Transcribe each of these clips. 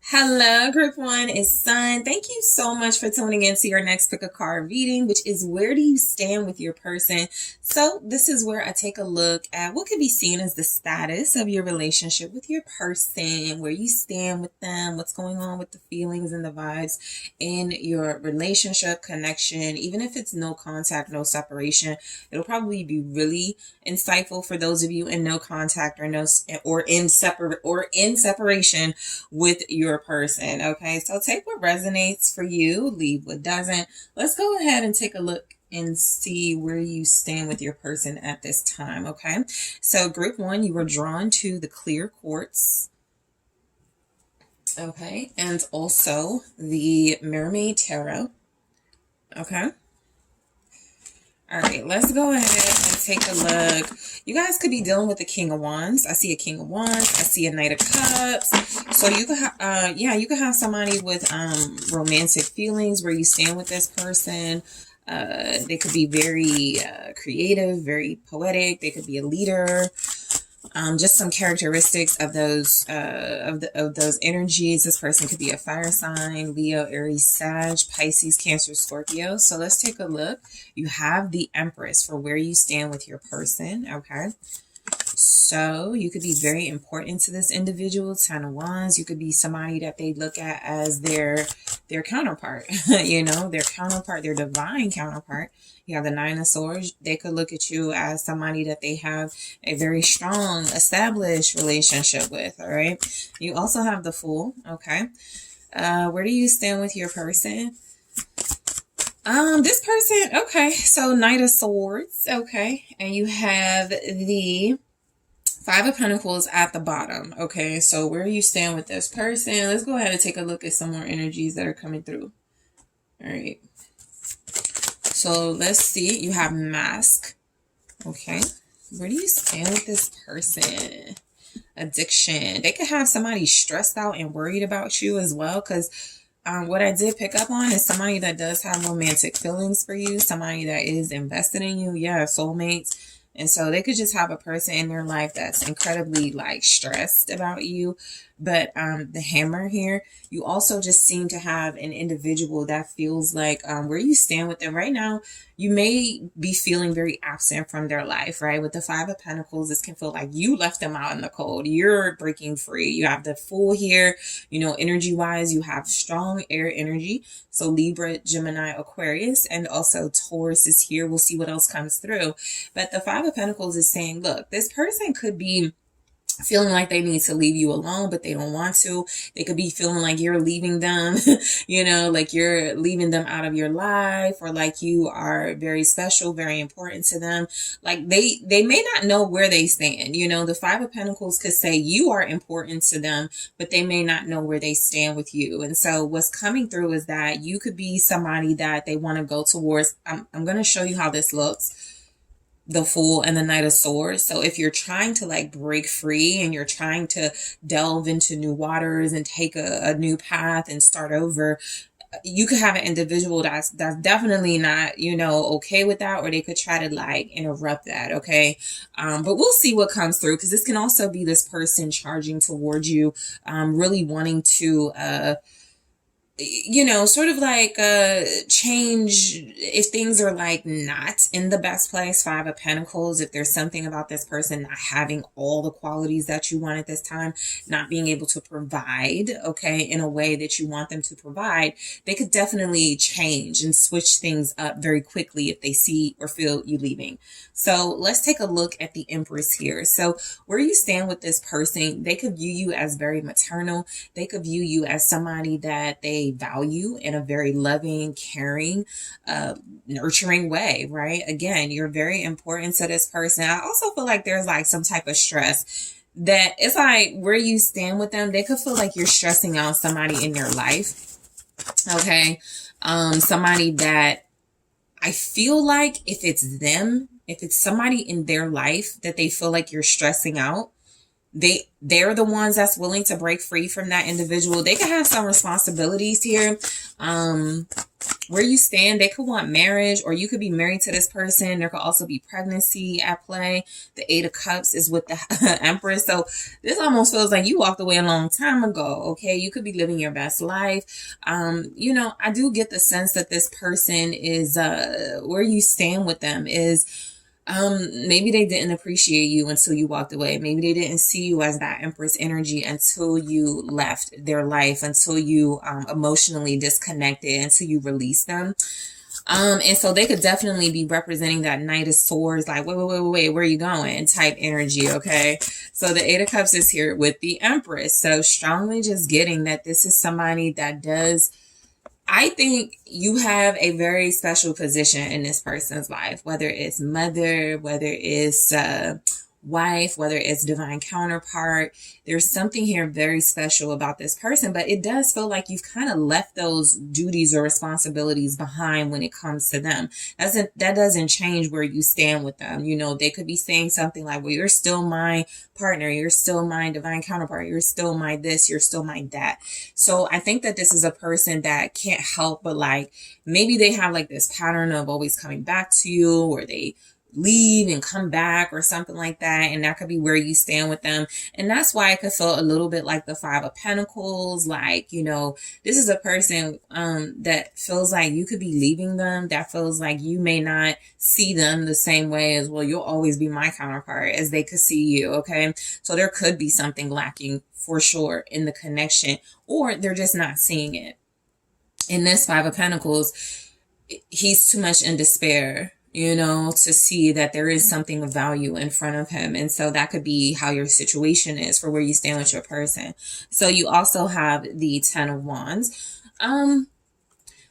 Hello, group one, it's Sun. Thank you so much for tuning in to your next pick a card reading, which is where do you stand with your person? So this is where I take a look at what could be seen as the status of your relationship with your person, where you stand with them, what's going on with the feelings and the vibes in your relationship connection. Even if it's no contact, no separation, it'll probably be really insightful for those of you in no contact or in separation with your person. Okay, so take what resonates for you, leave what doesn't. Let's go ahead and take a look and see where you stand with your person at this time. Okay, so group one, you were drawn to the clear quartz. Okay, and also the Mermaid Tarot. Okay. All right, let's go ahead and take a look. You guys could be dealing with the King of Wands. I see a King of Wands. I see a Knight of Cups. So you could have, you could have somebody with romantic feelings where you stand with this person. They could be very creative, very poetic. They could be a leader. Just some characteristics of those of those energies. This person could be a fire sign: Leo, Aries, Sag, Pisces, Cancer, Scorpio. So let's take a look. You have the Empress for where you stand with your person. Okay. So you could be very important to this individual. Ten of Wands. You could be somebody that they look at as their counterpart, you know, their counterpart, their divine counterpart. You have the Nine of Swords. They could look at you as somebody that they have a very strong, established relationship with. All right. You also have the Fool. Okay. Where do you stand with your person? This person. Okay. So Knight of Swords. Okay. And you have the Five of Pentacles at the bottom. Okay, so where you stand with this person? Let's go ahead and take a look at some more energies that are coming through. All right. So let's see. You have Mask. Okay. Where do you stand with this person? Addiction. They could have somebody stressed out and worried about you as well, because what I did pick up on is somebody that does have romantic feelings for you, somebody that is invested in you. Yeah, soulmates. And so they could just have a person in their life that's incredibly like stressed about you. But the Hammer here, you also just seem to have an individual that feels like where you stand with them right now, you may be feeling very absent from their life, right? With the Five of Pentacles, this can feel like you left them out in the cold. You're breaking free. You have the Fool here, you know, energy wise, you have strong air energy. So Libra, Gemini, Aquarius, and also Taurus is here. We'll see what else comes through. But the Five of Pentacles is saying, look, this person could be feeling like they need to leave you alone, but they don't want to. They could be feeling like you're leaving them, you know, like you're leaving them out of your life, or like you are very special, very important to them. Like they may not know where they stand. You know, the Five of Pentacles could say you are important to them, but they may not know where they stand with you. And so what's coming through is that you could be somebody that they want to go towards. I'm going to show you how this looks. The Fool and the Knight of Swords. So if you're trying to like break free and you're trying to delve into new waters and take a new path and start over, you could have an individual that's definitely not, you know, okay with that, or they could try to like interrupt that. Okay. But we'll see what comes through, because this can also be this person charging towards you, really wanting to, you know, sort of like change if things are like not in the best place. Five of Pentacles, if there's something about this person not having all the qualities that you want at this time, not being able to provide, okay, in a way that you want them to provide, they could definitely change and switch things up very quickly if they see or feel you leaving. So let's take a look at the Empress here. So where you stand with this person, they could view you as very maternal. They could view you as somebody that they value in a very loving, caring, nurturing way, right? Again, you're very important to this person. I also feel like there's like some type of stress that it's like where you stand with them, they could feel like you're stressing out somebody in their life. Okay. Somebody that I feel like if it's them, if it's somebody in their life that they feel like you're stressing out, they're the ones that's willing to break free from that individual. They can have some responsibilities here. where you stand, they could want marriage, or you could be married to this person. There could also be pregnancy at play. The Eight of Cups is with the Empress. So this almost feels like you walked away a long time ago. Okay. You could be living your best life. You know, I do get the sense that this person is, where you stand with them is, maybe they didn't appreciate you until you walked away. Maybe they didn't see you as that Empress energy until you left their life, until you emotionally disconnected, until you released them. And so they could definitely be representing that Knight of Swords, like, wait, where are you going? Type energy, okay? So the Eight of Cups is here with the Empress. So strongly just getting that this is somebody that does, I think you have a very special position in this person's life, whether it's mother, whether it's wife, whether it's divine counterpart. There's something here very special about this person, but it does feel like you've kind of left those duties or responsibilities behind when it comes to them. That doesn't change where you stand with them. You know, they could be saying something like, well, you're still my partner, you're still my divine counterpart, you're still my this, you're still my that. So I think that this is a person that can't help but, like, maybe they have like this pattern of always coming back to you, or they leave and come back or something like that, and that could be where you stand with them. And that's why I could feel a little bit like the Five of Pentacles, like, you know, this is a person that feels like you could be leaving them, that feels like you may not see them the same way as, well, you'll always be my counterpart, as they could see you. Okay, so there could be something lacking for sure in the connection, or they're just not seeing it. In this Five of Pentacles, he's too much in despair, you know, to see that there is something of value in front of him. And so that could be how your situation is for where you stand with your person. So you also have the Ten of Wands.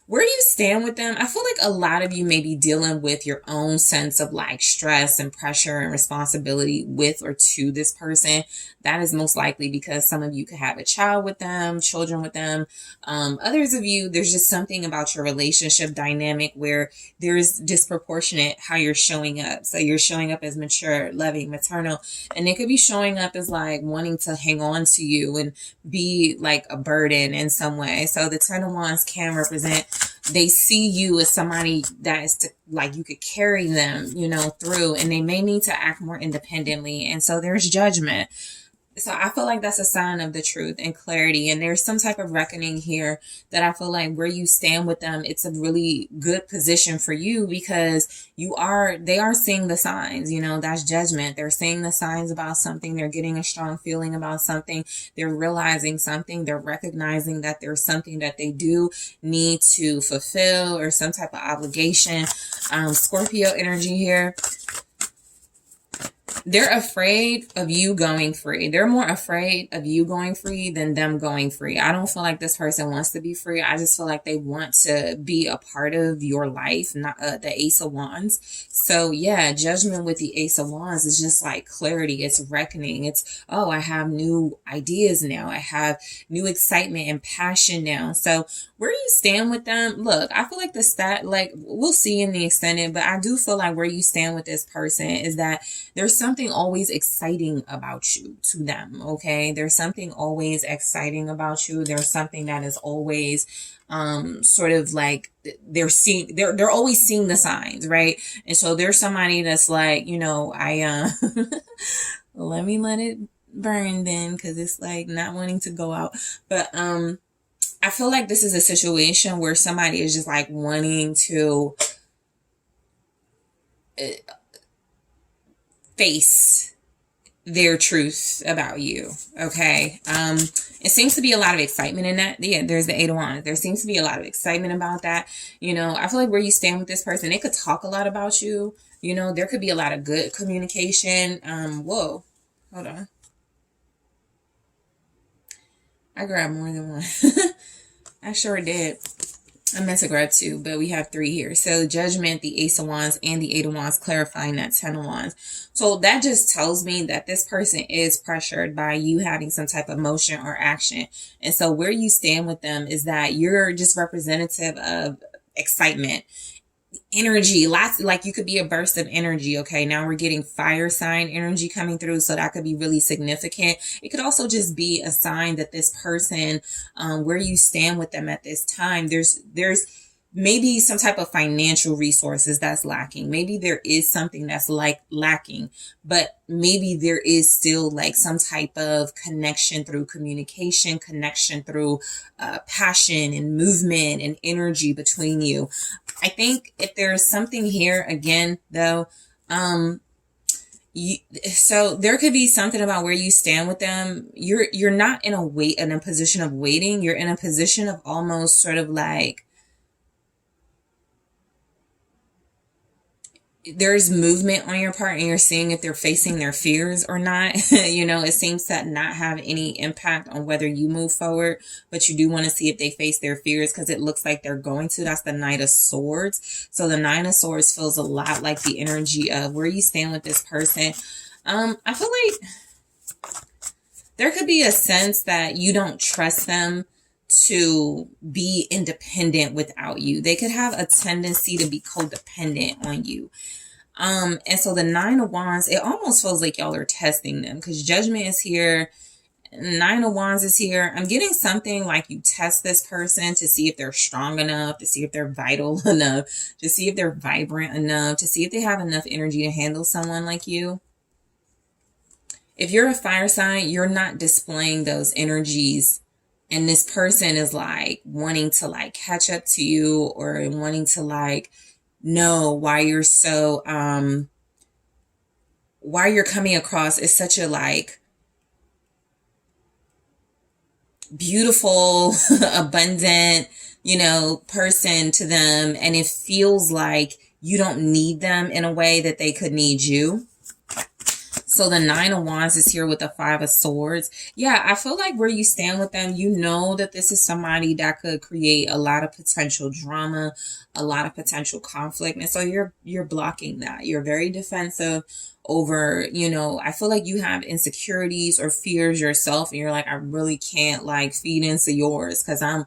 Where you stand with them, I feel like a lot of you may be dealing with your own sense of like stress and pressure and responsibility with or to this person. That is most likely because some of you could have a child with them, children with them. Others of you, there's just something about your relationship dynamic where there's disproportionate how you're showing up. So you're showing up as mature, loving, maternal, and they could be showing up as like wanting to hang on to you and be like a burden in some way. So the Ten of Wands can represent, they see you as somebody that is to, like, you could carry them, you know, through, and they may need to act more independently. And so there's judgment. So I feel like that's a sign of the truth and clarity. And there's some type of reckoning here that I feel like where you stand with them, it's a really good position for you, because they are seeing the signs, you know, that's judgment. They're seeing the signs about something. They're getting a strong feeling about something. They're realizing something. They're recognizing that there's something that they do need to fulfill, or some type of obligation. Scorpio energy here. They're afraid of you going free. They're more afraid of you going free than them going free. I don't feel like this person wants to be free. I just feel like they want to be a part of your life, not the Ace of Wands. So yeah, judgment with the Ace of Wands is just like clarity. It's reckoning. It's, oh, I have new ideas now. I have new excitement and passion now. So where you stand with them, look, I feel like like, we'll see in the extended, but I do feel like where you stand with this person is that there's something always exciting about you to them. Okay, there's something always exciting about you. There's something that is always sort of like they're always seeing the signs, right? And so there's somebody that's like, you know, let me let it burn then, because it's like not wanting to go out. But I feel like this is a situation where somebody is just like wanting to face their truth about you. Okay. It seems to be a lot of excitement in that. Yeah, there's the Eight of Wands. There seems to be a lot of excitement about that. You know, I feel like where you stand with this person, they could talk a lot about you. You know, there could be a lot of good communication. Whoa, hold on. I grabbed more than one. I sure did. I meant to grab two, but we have three here. So judgment, the Ace of Wands, and the Eight of Wands, clarifying that Ten of Wands. So that just tells me that this person is pressured by you having some type of motion or action. And so where you stand with them is that you're just representative of excitement, energy, lots, like you could be a burst of energy. Okay, now we're getting fire sign energy coming through, so that could be really significant. It could also just be a sign that this person, where you stand with them at this time, there's maybe some type of financial resources that's lacking. Maybe there is something that's like lacking, but maybe there is still like some type of connection through communication, connection through passion and movement and energy between you. I think if there's something here again, though, so there could be something about where you stand with them. You're not in a position of waiting. You're in a position of almost sort of like, there's movement on your part and you're seeing if they're facing their fears or not. It seems to not have any impact on whether you move forward, but you do want to see if they face their fears, because it looks like they're going to. That's the Knight of Swords. So the Nine of Swords feels a lot like the energy of where you stand with this person. I feel like there could be a sense that you don't trust them to be independent without you. They could have a tendency to be codependent on you. And so the Nine of Wands, it almost feels like y'all are testing them, because Judgment is here. Nine of Wands is here. I'm getting something like you test this person to see if they're strong enough, to see if they're vital enough, to see if they're vibrant enough, to see if they have enough energy to handle someone like you. If you're a fire sign, you're not displaying those energies. And this person is like wanting to like catch up to you, or wanting to like know why you're so, why you're coming across as such a like beautiful, abundant, person to them. And it feels like you don't need them in a way that they could need you. So the Nine of Wands is here with the Five of Swords. Yeah, I feel like where you stand with them, you know that this is somebody that could create a lot of potential drama, a lot of potential conflict. And so you're blocking that. You're very defensive over, I feel like you have insecurities or fears yourself, and you're like, I really can't like feed into yours because I'm,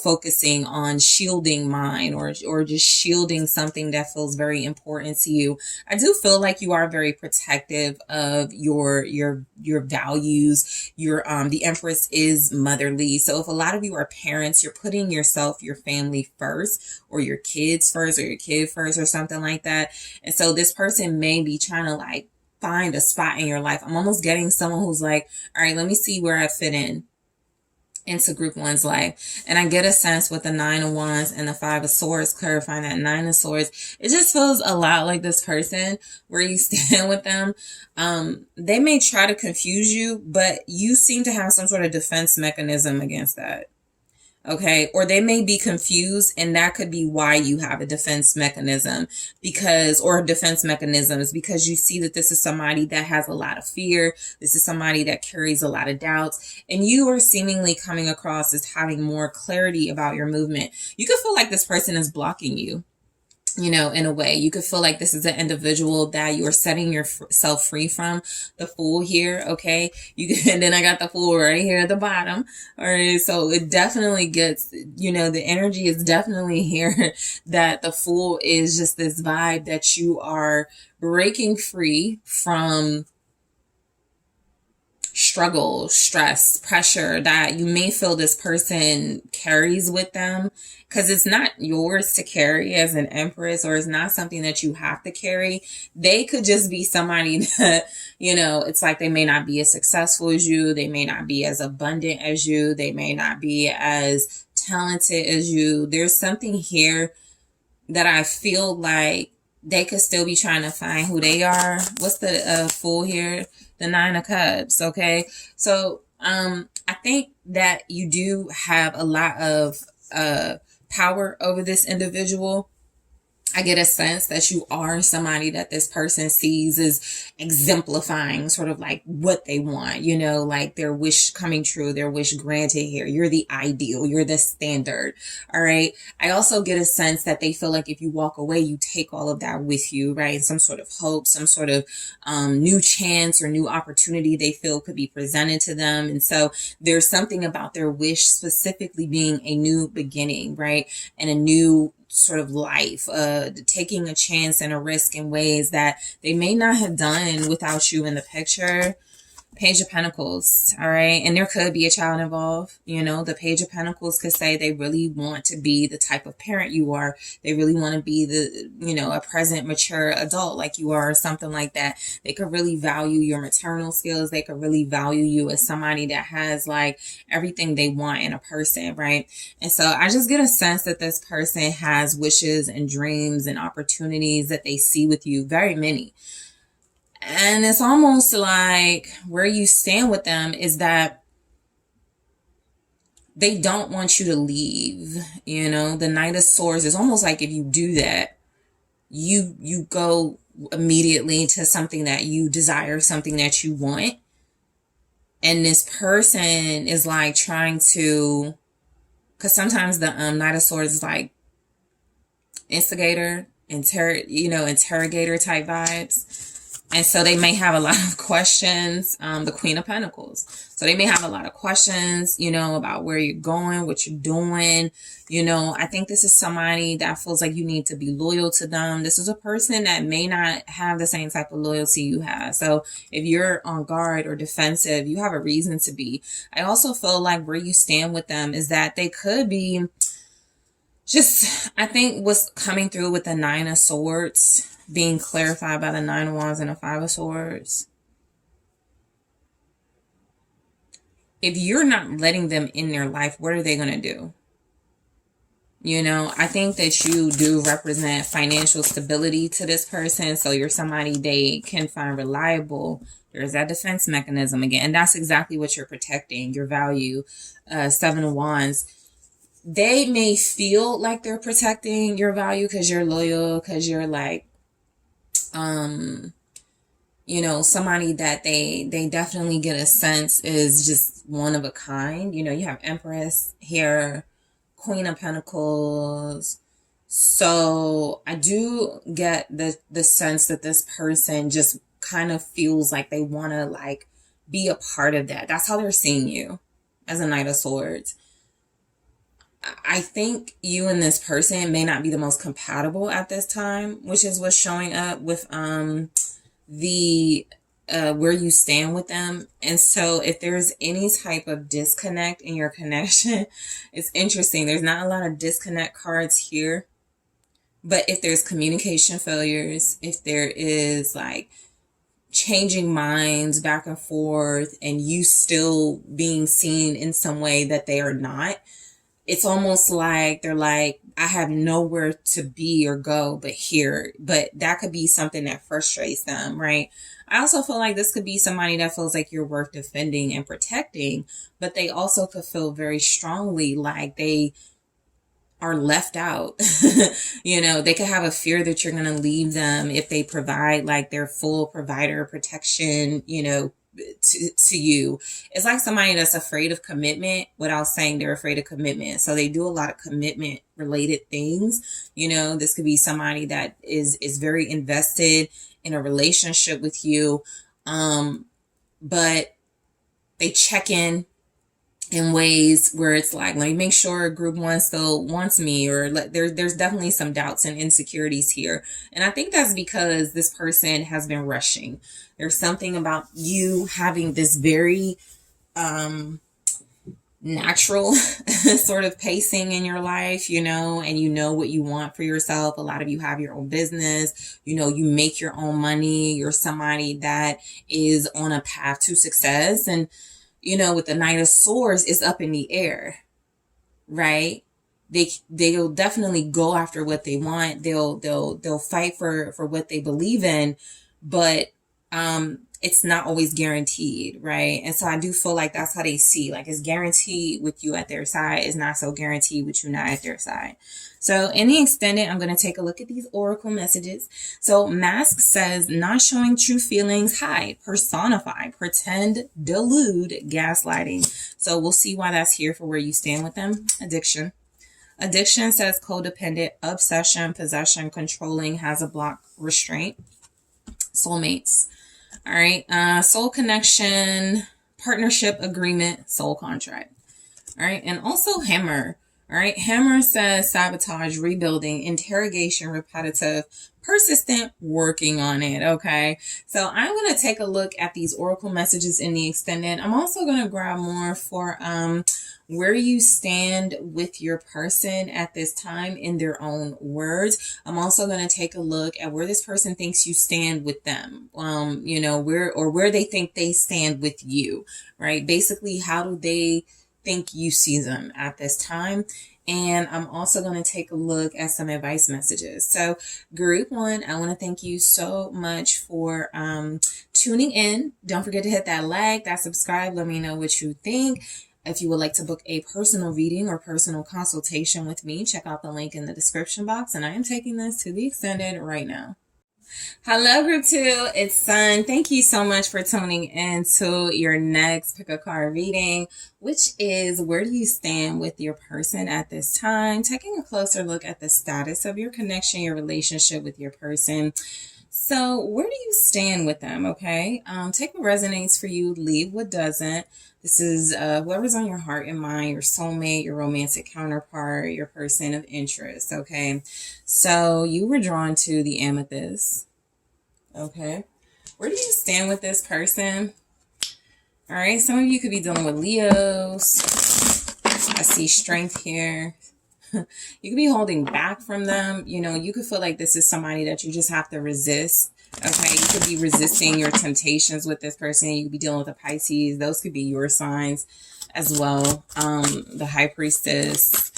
focusing on shielding mine, or just shielding something that feels very important to you. I do feel like you are very protective of your values. The Empress is motherly. So if a lot of you are parents, you're putting yourself, your family first, or your kids first, or your kid first, or something like that. And so this person may be trying to like find a spot in your life. I'm almost getting someone who's like, all right, let me see where I fit into group one's life. And I get a sense with the Nine of Wands and the Five of Swords, clarifying that Nine of Swords, it just feels a lot like this person where you stand with them. They may try to confuse you, but you seem to have some sort of defense mechanism against that. Okay. Or they may be confused, and that could be why you have a defense mechanism, or defense mechanisms, because you see that this is somebody that has a lot of fear. This is somebody that carries a lot of doubts, and you are seemingly coming across as having more clarity about your movement. You could feel like this person is blocking you. In a way, you could feel like this is an individual that you are setting yourself free from. The Fool here, okay? And then I got the Fool right here at the bottom. All right, so it definitely gets, the energy is definitely here that the Fool is just this vibe that you are breaking free from struggle, stress, pressure that you may feel this person carries with them, because it's not yours to carry as an Empress, or it's not something that you have to carry. They could just be somebody that, it's like they may not be as successful as you. They may not be as abundant as you. They may not be as talented as you. There's something here that I feel like they could still be trying to find who they are. What's the Fool here? The Nine of Cups. Okay. So, I think that you do have a lot of, power over this individual. I get a sense that you are somebody that this person sees as exemplifying sort of like what they want, like their wish coming true, their wish granted here. You're the ideal. You're the standard. All right. I also get a sense that they feel like if you walk away, you take all of that with you, right? Some sort of hope, some sort of new chance or new opportunity they feel could be presented to them. And so there's something about their wish specifically being a new beginning, right? And a new sort of life, taking a chance and a risk in ways that they may not have done without you in the picture. Page of Pentacles, all right? And there could be a child involved. You know, the Page of Pentacles could say they really want to be the type of parent you are. They really want to be the, you know, a present, mature adult like you are, or something like that. They could really value your maternal skills. They could really value you as somebody that has like everything they want in a person, right? And so I just get a sense that this person has wishes and dreams and opportunities that they see with you, very many. And it's almost like where you stand with them is that they don't want you to leave. You know, the Knight of Swords is almost like if you do that, you go immediately to something that you desire, something that you want. And this person is like trying to, because sometimes the Knight of Swords is like instigator, interrogator type vibes. And so they may have a lot of questions, the Queen of Pentacles. So they may have a lot of questions, you know, about where you're going, what you're doing. You know, I think this is somebody that feels like you need to be loyal to them. This is a person that may not have the same type of loyalty you have. So if you're on guard or defensive, you have a reason to be. I also feel like where you stand with them is that they could be just, I think what's coming through with the Nine of Swords being clarified by the Nine of Wands and the Five of Swords. If you're not letting them in their life, what are they going to do? You know, I think that you do represent financial stability to this person. So you're somebody they can find reliable. There's that defense mechanism again. And that's exactly what you're protecting, your value. Seven of Wands. They may feel like they're protecting your value because you're loyal, because you're like, you know, somebody that they definitely get a sense is just one of a kind. You know, you have Empress here, Queen of Pentacles. So I do get the sense that this person just kind of feels like they want to like be a part of that. That's how they're seeing you as a Knight of Swords. I think you and this person may not be the most compatible at this time, which is what's showing up with the where you stand with them. And so if there's any type of disconnect in your connection, it's interesting. There's not a lot of disconnect cards here. But if there's communication failures, if there is like changing minds back and forth and you still being seen in some way that they are not, it's almost like they're like, I have nowhere to be or go but here. But that could be something that frustrates them, right? I also feel like this could be somebody that feels like you're worth defending and protecting, but they also could feel very strongly like they are left out. You know, they could have a fear that you're going to leave them if they provide like their full provider protection, you know, to you. It's like somebody that's afraid of commitment without saying they're afraid of commitment. So they do a lot of commitment related things. You know, this could be somebody that is very invested in a relationship with you. But they check in ways where it's like, let me make sure group one still wants me, or there's definitely some doubts and insecurities here. And I think that's because this person has been rushing. There's something about you having this very natural sort of pacing in your life, you know, and you know what you want for yourself. A lot of you have your own business, you know, you make your own money. You're somebody that is on a path to success. And you know, with the Knight of Swords, it's up in the air, right? They'll definitely go after what they want. They'll fight for what they believe in, but it's not always guaranteed, right? And so I do feel like that's how they see. Like it's guaranteed with you at their side. It's not so guaranteed with you not at their side. So in the extended, I'm going to take a look at these oracle messages. So Mask says, not showing true feelings, hide, personify, pretend, delude, gaslighting. So we'll see why that's here for where you stand with them. Addiction. Addiction says codependent, obsession, possession, controlling, has a block, restraint. Soulmates. All right. Soul connection, partnership agreement, soul contract. All right. And also hammer. All right. Hammer says sabotage, rebuilding, interrogation, repetitive, persistent, working on it. Okay. So I'm going to take a look at these oracle messages in the extended. I'm also going to grab more for where you stand with your person at this time in their own words. I'm also going to take a look at where this person thinks you stand with them. You know, where they think they stand with you, right? Basically, how do they think you see them at this time? And I'm also going to take a look at some advice messages. So group one, I want to thank you so much for tuning in. Don't forget to hit that like, that subscribe. Let me know what you think. If you would like to book a personal reading or personal consultation with me, check out the link in the description box. And I am taking this to the extended right now. Hello, group two. It's Sun. Thank you so much for tuning in to your next pick a card reading, which is where do you stand with your person at this time? Taking a closer look at the status of your connection, your relationship with your person. So where do you stand with them? Okay. Take what resonates for you, leave what doesn't. This is whoever's on your heart and mind, your soulmate, your romantic counterpart, your person of interest. Okay. So you were drawn to the amethyst. Okay. Where do you stand with this person? All right. Some of you could be dealing with Leos. I see strength here. You could be holding back from them. You know, you could feel like this is somebody that you just have to resist. Okay, you could be resisting your temptations with this person. You could be dealing with a Pisces. Those could be your signs as well. The High Priestess.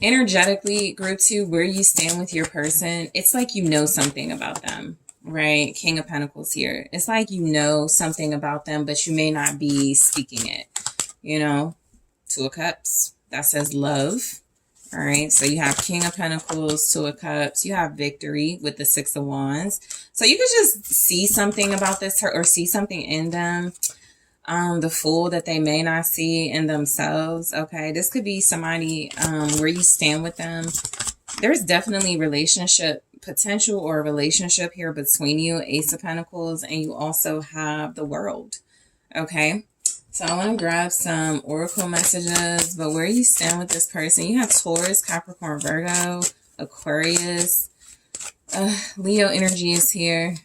Energetically, group two, where you stand with your person, it's like you know something about them, right? King of Pentacles here. It's like you know something about them, but you may not be speaking it, you know? Two of Cups. That says love. All right. So you have King of Pentacles, Two of Cups. You have victory with the Six of Wands. So you could just see something about this or see something in them. The Fool that they may not see in themselves. Okay. This could be somebody where you stand with them. There's definitely relationship potential or a relationship here between you, Ace of Pentacles, and you also have the World. Okay. So I want to grab some oracle messages, but where you stand with this person, you have Taurus, Capricorn, Virgo, Aquarius, Leo energy is here,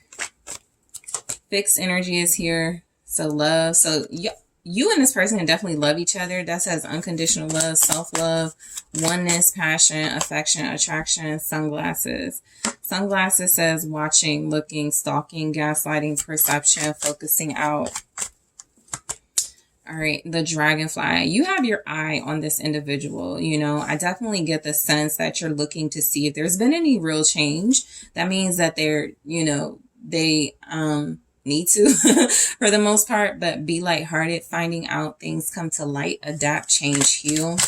fixed energy is here, so love. So you and this person can definitely love each other. That says unconditional love, self-love, oneness, passion, affection, attraction, sunglasses. Sunglasses says watching, looking, stalking, gaslighting, perception, focusing out. All right, the Dragonfly. You have your eye on this individual. You know, I definitely get the sense that you're looking to see if there's been any real change. That means that they're, you know, they need to for the most part, but be lighthearted, finding out things come to light, adapt, change, heal.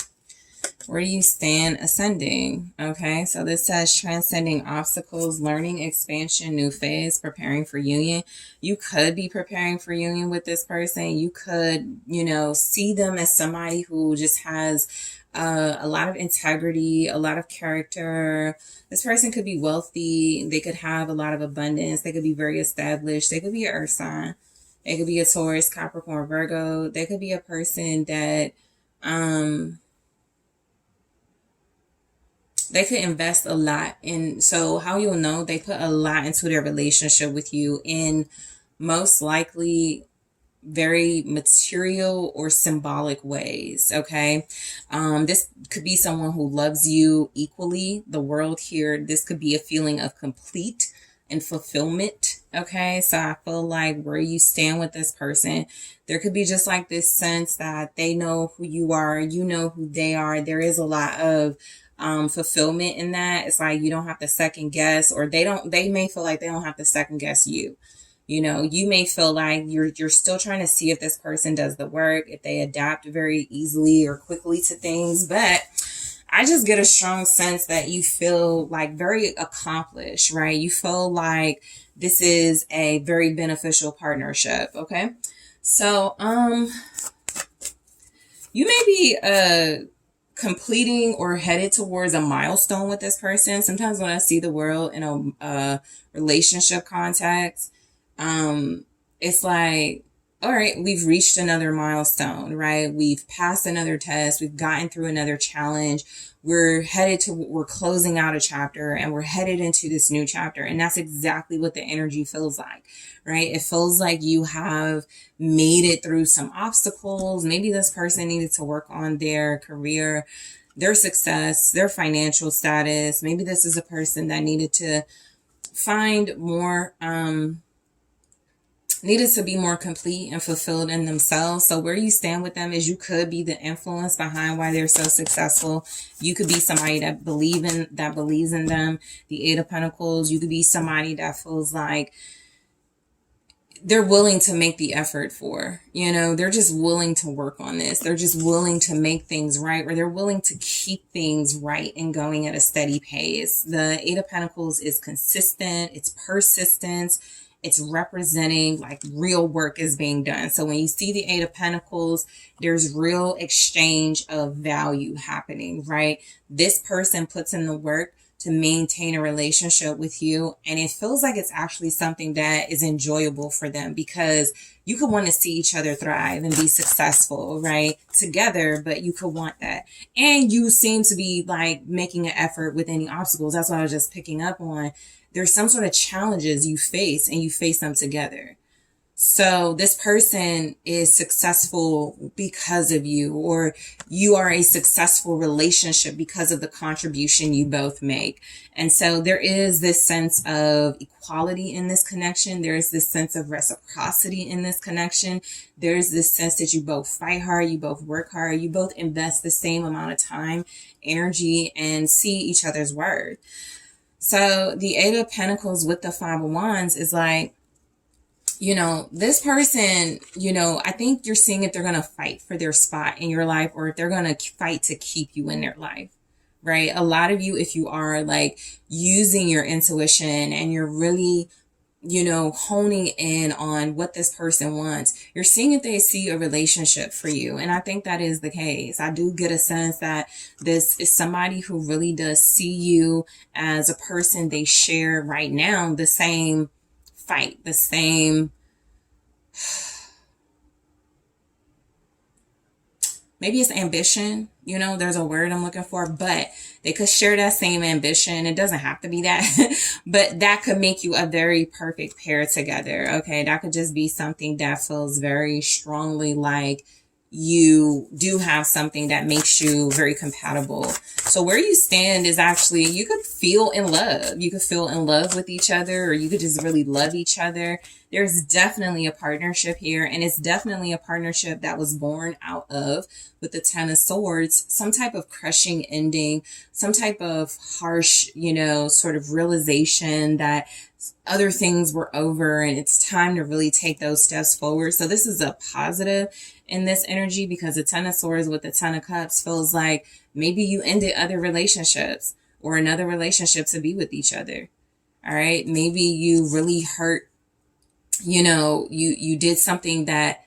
Where do you stand? Ascending. Okay, so this says transcending obstacles, learning, expansion, new phase, preparing for union. You could be preparing for union with this person. You could, you know, see them as somebody who just has a lot of integrity, a lot of character. This person could be wealthy. They could have a lot of abundance. They could be very established. They could be an earth sign. They could be a Taurus, Capricorn, Virgo. They could be a person that, they could invest a lot in. So how you'll know, they put a lot into their relationship with you in most likely very material or symbolic ways. Okay. This could be someone who loves you equally. The World here, this could be a feeling of complete and fulfillment. Okay. So I feel like where you stand with this person, there could be just like this sense that they know who you are, you know who they are. There is a lot of fulfillment in that. It's like you don't have to second guess, or they may feel like they don't have to second guess you. You know, you may feel like you're still trying to see if this person does the work, if they adapt very easily or quickly to things. But I just get a strong sense that you feel like very accomplished, right? You feel like this is a very beneficial partnership. Okay. So, you may be, completing or headed towards a milestone with this person. Sometimes when I see the world in a relationship context, it's like, all right, we've reached another milestone, right? We've passed another test. We've gotten through another challenge. We're closing out a chapter and we're headed into this new chapter. And that's exactly what the energy feels like, right? It feels like you have made it through some obstacles. Maybe this person needed to work on their career, their success, their financial status. Maybe this is a person that needed to find more, needed to be more complete and fulfilled in themselves. So where you stand with them is you could be the influence behind why they're so successful. You could be somebody that believes in them. The Eight of Pentacles, you could be somebody that feels like they're willing to make the effort for, they're just willing to work on this. They're just willing to make things right, or they're willing to keep things right and going at a steady pace. The Eight of Pentacles is consistent. It's persistence. It's representing like real work is being done. So when you see the Eight of Pentacles, there's real exchange of value happening, right? This person puts in the work to maintain a relationship with you. And it feels like it's actually something that is enjoyable for them, because you could want to see each other thrive and be successful, right? Together, but you could want that. And you seem to be like making an effort with any obstacles. That's what I was just picking up on. There's some sort of challenges you face and you face them together. So this person is successful because of you, or you are a successful relationship because of the contribution you both make. And so there is this sense of equality in this connection. There is this sense of reciprocity in this connection. There's this sense that you both fight hard, you both work hard, you both invest the same amount of time, energy, and see each other's worth. So the Eight of Pentacles with the Five of Wands is like, this person, I think you're seeing if they're going to fight for their spot in your life, or if they're going to fight to keep you in their life, right? A lot of you, if you are like using your intuition and you're really, honing in on what this person wants, you're seeing if they see a relationship for you. And I think that is the case. I do get a sense that this is somebody who really does see you as a person they share right now, the same fight, the same, maybe it's ambition, there's a word I'm looking for, but they could share that same ambition. It doesn't have to be that, but that could make you a very perfect pair together. Okay. That could just be something that feels very strongly like you do have something that makes you very compatible. So where you stand is actually, you could feel in love. You could feel in love with each other, or you could just really love each other. There's definitely a partnership here, and it's definitely a partnership that was born out of, with the Ten of Swords, some type of crushing ending, some type of harsh, sort of realization that other things were over and it's time to really take those steps forward. So this is a positive in this energy, because the Ten of Swords with the Ten of Cups feels like maybe you ended other relationships or another relationship to be with each other. All right. Maybe you really hurt, you did something that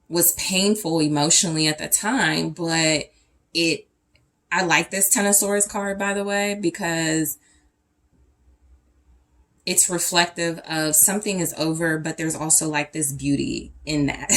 was painful emotionally at the time, but I like this Ten of Swords card, by the way, because it's reflective of something is over, but there's also like this beauty in that,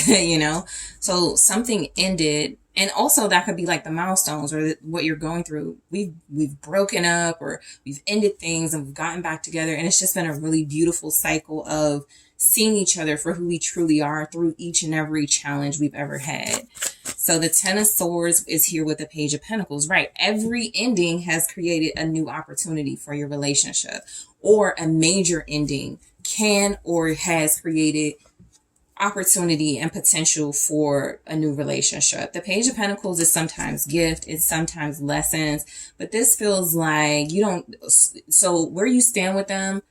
so something ended. And also that could be like the milestones or what you're going through. We've broken up, or we've ended things and we've gotten back together. And it's just been a really beautiful cycle of seeing each other for who we truly are through each and every challenge we've ever had. So the Ten of Swords is here with the Page of Pentacles, right? Every ending has created a new opportunity for your relationship, or a major ending can or has created opportunity and potential for a new relationship. The Page of Pentacles is sometimes gift, it's sometimes lessons, but this feels like so where you stand with them,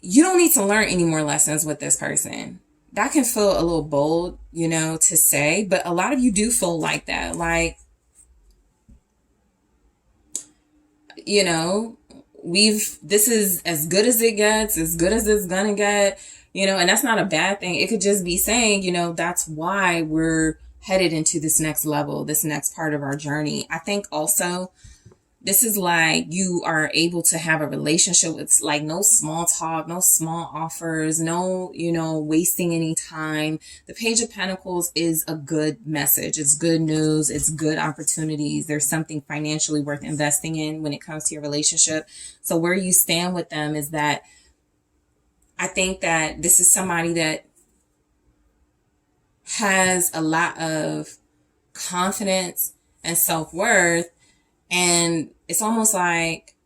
you don't need to learn any more lessons with this person. That can feel a little bold, to say, but a lot of you do feel like that. Like, this is as good as it gets, as good as it's gonna get, and that's not a bad thing. It could just be saying, that's why we're headed into this next level, this next part of our journey. I think also This is like you are able to have a relationship. It's like no small talk, no small offers, no, wasting any time. The Page of Pentacles is a good message. It's good news. It's good opportunities. There's something financially worth investing in when it comes to your relationship. So where you stand with them is that I think that this is somebody that has a lot of confidence and self-worth. And it's almost like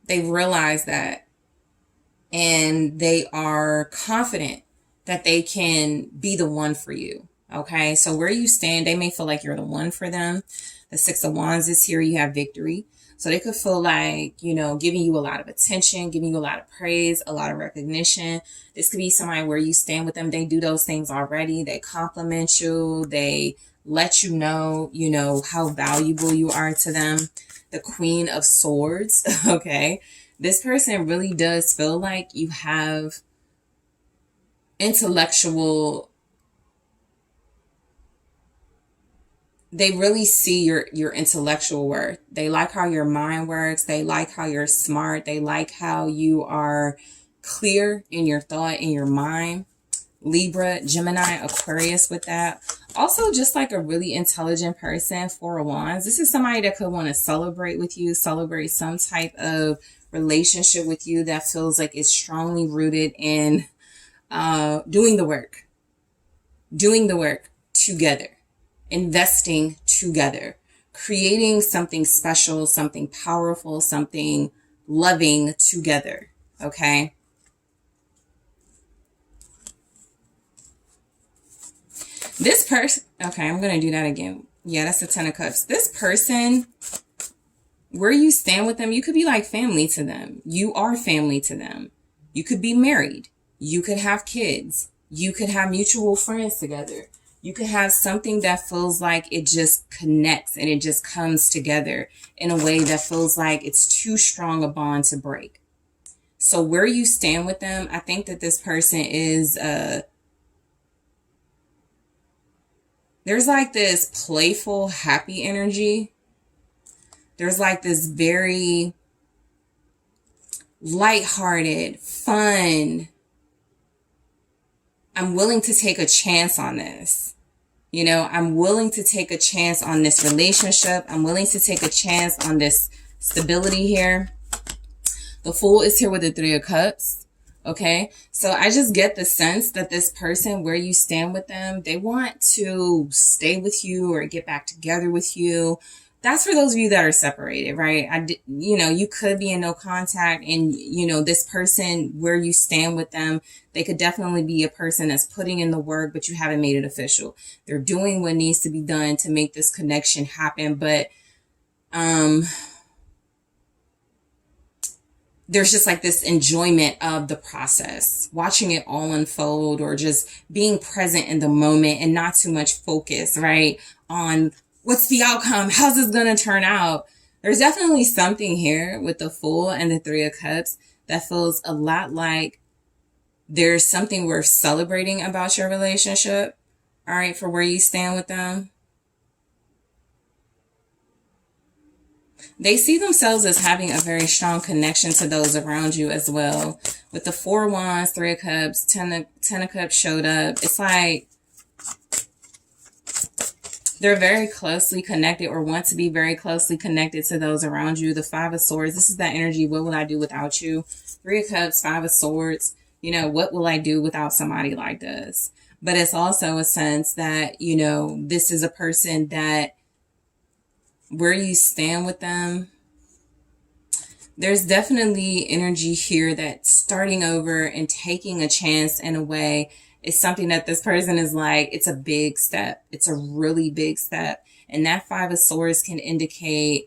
they realize that, and they are confident that they can be the one for you. Okay. So where you stand, they may feel like you're the one for them. The Six of Wands is here. You have victory. So they could feel like, giving you a lot of attention, giving you a lot of praise, a lot of recognition. This could be somebody where you stand with them. They do those things already. They compliment you. They let you know, how valuable you are to them. The Queen of Swords. Okay. This person really does feel like you have intellectual. They really see your intellectual worth. They like how your mind works. They like how you're smart. They like how you are clear in your thought, in your mind. Libra, Gemini, Aquarius with that. Also, just like a really intelligent person, Four of Wands. This is somebody that could want to celebrate with you, celebrate some type of relationship with you that feels like it's strongly rooted in doing the work together. Investing together, creating something special, something powerful, something loving together. Okay. This person, okay, I'm going to do that again. Yeah, that's the Ten of Cups. This person, where you stand with them, you could be like family to them. You are family to them. You could be married. You could have kids. You could have mutual friends together. You could have something that feels like it just connects and it just comes together in a way that feels like it's too strong a bond to break. So where you stand with them, I think that this person is, there's like this playful, happy energy. There's like this very lighthearted, fun. I'm willing to take a chance on this. I'm willing to take a chance on this relationship. I'm willing to take a chance on this stability here. The Fool is here with the Three of Cups. Okay. So I just get the sense that this person, where you stand with them, they want to stay with you or get back together with you. That's for those of you that are separated, right? You could be in no contact, and, this person, where you stand with them, they could definitely be a person that's putting in the work, but you haven't made it official. They're doing what needs to be done to make this connection happen. But, there's just like this enjoyment of the process, watching it all unfold, or just being present in the moment and not too much focus, right, on what's the outcome? How's this going to turn out? There's definitely something here with the Fool and the Three of Cups that feels a lot like there's something worth celebrating about your relationship. All right, for where you stand with them. They see themselves as having a very strong connection to those around you as well. With the Four of Wands, Three of Cups, Ten of Cups showed up. It's like they're very closely connected, or want to be very closely connected to those around you. The Five of Swords, this is that energy. What will I do without you? Three of Cups, Five of Swords. What will I do without somebody like this? But it's also a sense that, this is a person that, where you stand with them, there's definitely energy here that starting over and taking a chance in a way is something that this person is like, it's a big step. It's a really big step. And that Five of Swords can indicate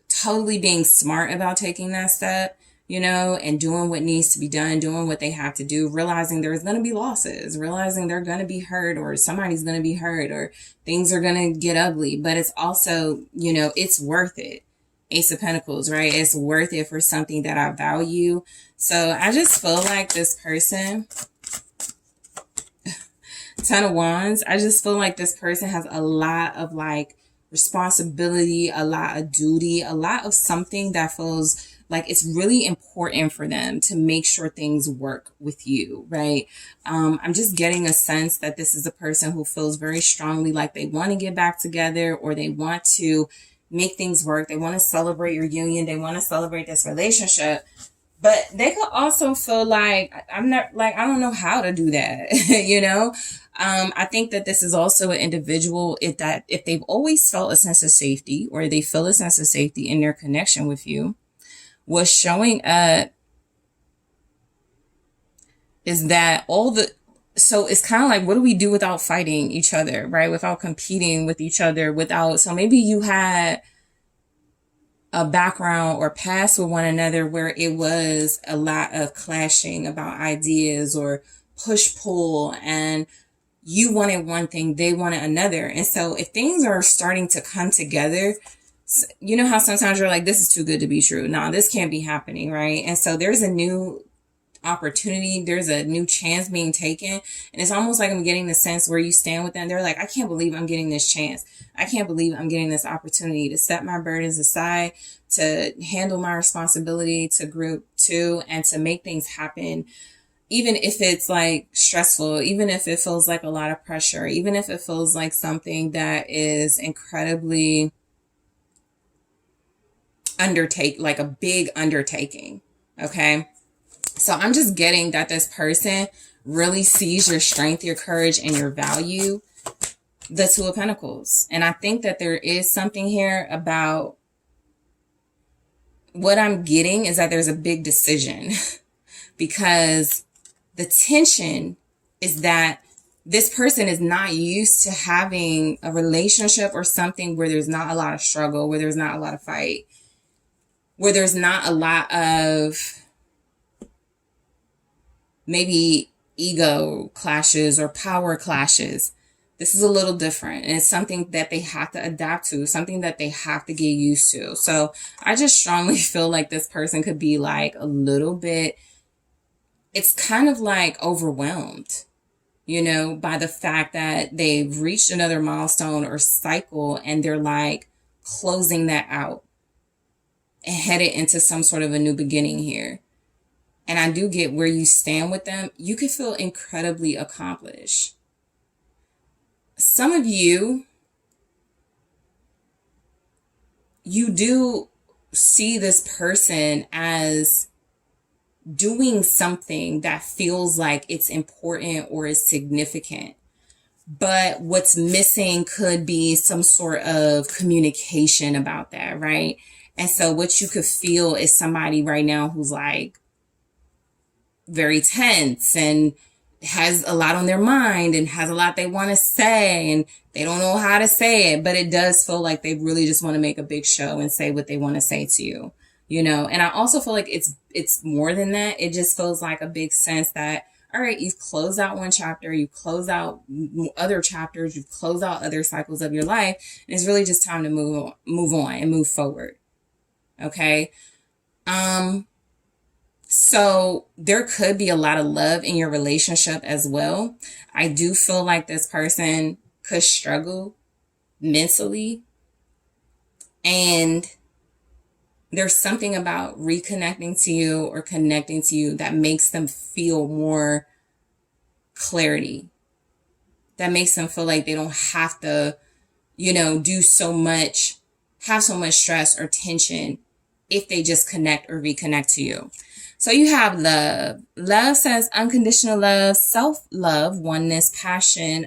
totally being smart about taking that step, and doing what needs to be done, doing what they have to do, realizing there's going to be losses, realizing they're going to be hurt, or somebody's going to be hurt, or things are going to get ugly. But it's also, it's worth it. Ace of Pentacles, right? It's worth it for something that I value. So I just feel like this person, Ten of Wands, I just feel like this person has a lot of like responsibility, a lot of duty, a lot of something that feels like it's really important for them to make sure things work with you, right? I'm just getting a sense that this is a person who feels very strongly like they want to get back together, or they want to make things work. They want to celebrate your union. They want to celebrate this relationship. But they could also feel like, I don't know how to do that, you know? I think that this is also an individual, if they've always felt a sense of safety, or they feel a sense of safety in their connection with you, what's showing up is that so it's kind of like, what do we do without fighting each other, right? Without competing with each other, so maybe you had a background or past with one another where it was a lot of clashing about ideas or push pull, and you wanted one thing, they wanted another. And so if things are starting to come together, you know how sometimes you're like, this is too good to be true. No, this can't be happening, right? And so there's a new opportunity, there's a new chance being taken, and it's almost like I'm getting the sense where you stand with them. They're like, I can't believe I'm getting this chance. I can't believe I'm getting this opportunity to set my burdens aside, to handle my responsibility to group two, and to make things happen, even if it's like stressful, even if it feels like a lot of pressure, even if it feels like something that is incredibly like a big undertaking. Okay. So I'm just getting that this person really sees your strength, your courage, and your value, the Two of Pentacles. And I think that there is something here about what I'm getting is that there's a big decision because the tension is that this person is not used to having a relationship or something where there's not a lot of struggle, where there's not a lot of fight, where there's not a lot of maybe ego clashes or power clashes. This is a little different, and it's something that they have to adapt to, something that they have to get used to. So I just strongly feel like this person could be like a little bit, it's kind of like overwhelmed, you know, by the fact that they've reached another milestone or cycle, and they're like closing that out and headed into some sort of a new beginning here. And I do get where you stand with them. You could feel incredibly accomplished. Some of you do see this person as doing something that feels like it's important or is significant. But what's missing could be some sort of communication about that, right? And so what you could feel is somebody right now who's like very tense and has a lot on their mind and has a lot they want to say, and they don't know how to say it, but it does feel like they really just want to make a big show and say what they want to say to you, you know? And I also feel like it's more than that. It just feels like a big sense that, all right, you've closed out one chapter, you close out other chapters, you've closed out other cycles of your life, and it's really just time to move on and move forward. Okay. So there could be a lot of love in your relationship as well. I do feel like this person could struggle mentally, and there's something about reconnecting to you or connecting to you that makes them feel more clarity, that makes them feel like they don't have to, you know, do so much, have so much stress or tension if they just connect or reconnect to you. So you have love. Love says unconditional love, self-love, oneness, passion,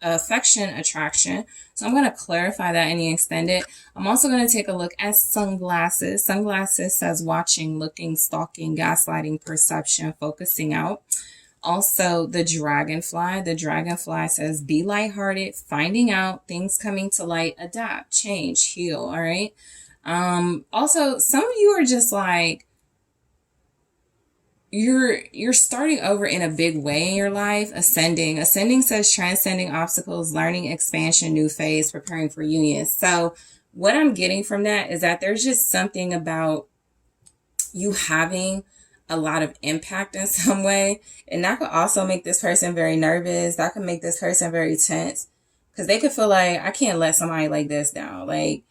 affection, attraction. So I'm going to clarify that in the extended. I'm also going to take a look at sunglasses. Sunglasses says watching, looking, stalking, gaslighting, perception, focusing out. Also the dragonfly. The dragonfly says be lighthearted, finding out, things coming to light, adapt, change, heal. All right. Also, some of you are just like, you're starting over in a big way in your life. Ascending says transcending obstacles, learning, expansion, new phase, preparing for union. So what I'm getting from that is that there's just something about you having a lot of impact in some way, and that could also make this person very nervous. That could make this person very tense, Because they could feel like, I can't let somebody like this down. Like,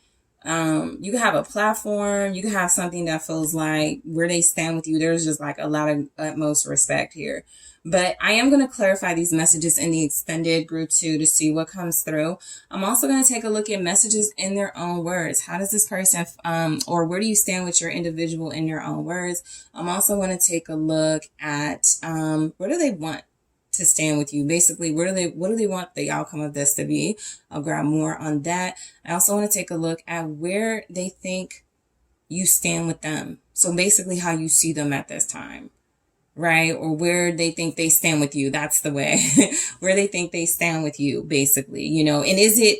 you can have a platform, you can have something that feels like where they stand with you, there's just like a lot of utmost respect here. But I am going to clarify these messages in the extended group 2 to see what comes through. I'm also going to take a look at messages in their own words. How does this person, or where do you stand with your individual in your own words? I'm also going to take a look at what do they want to stand with you. Basically, what do they want the outcome of this to be? I'll grab more on that. I also want to take a look at where they think you stand with them. So basically how you see them at this time, right? Or where they think they stand with you. That's the way. Where they think they stand with you, basically, you know, and is it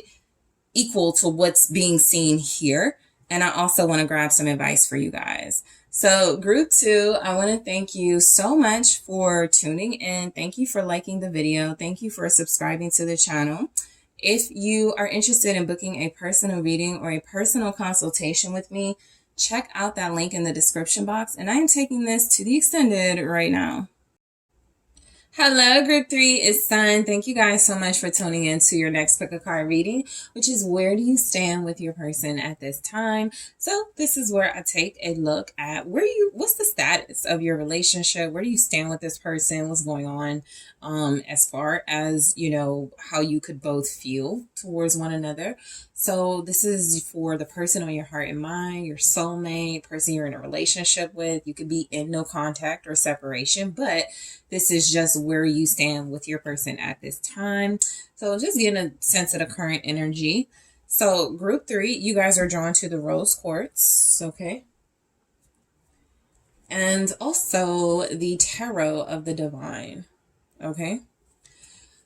equal to what's being seen here? And I also want to grab some advice for you guys. So group 2, I want to thank you so much for tuning in. Thank you for liking the video. Thank you for subscribing to the channel. If you are interested in booking a personal reading or a personal consultation with me, check out that link in the description box. And I am taking this to the extended right now. Hello, group 3, it's Sun. Thank you guys so much for tuning in to your next pick a card reading, which is where do you stand with your person at this time? So this is where I take a look at what's the status of your relationship? Where do you stand with this person? What's going on as far as, you know, how you could both feel towards one another. So this is for the person on your heart and mind, your soulmate, person you're in a relationship with. You could be in no contact or separation, but this is just where you stand with your person at this time. So just getting a sense of the current energy. So group 3, you guys are drawn to the rose quartz, okay? And also the tarot of the divine, okay?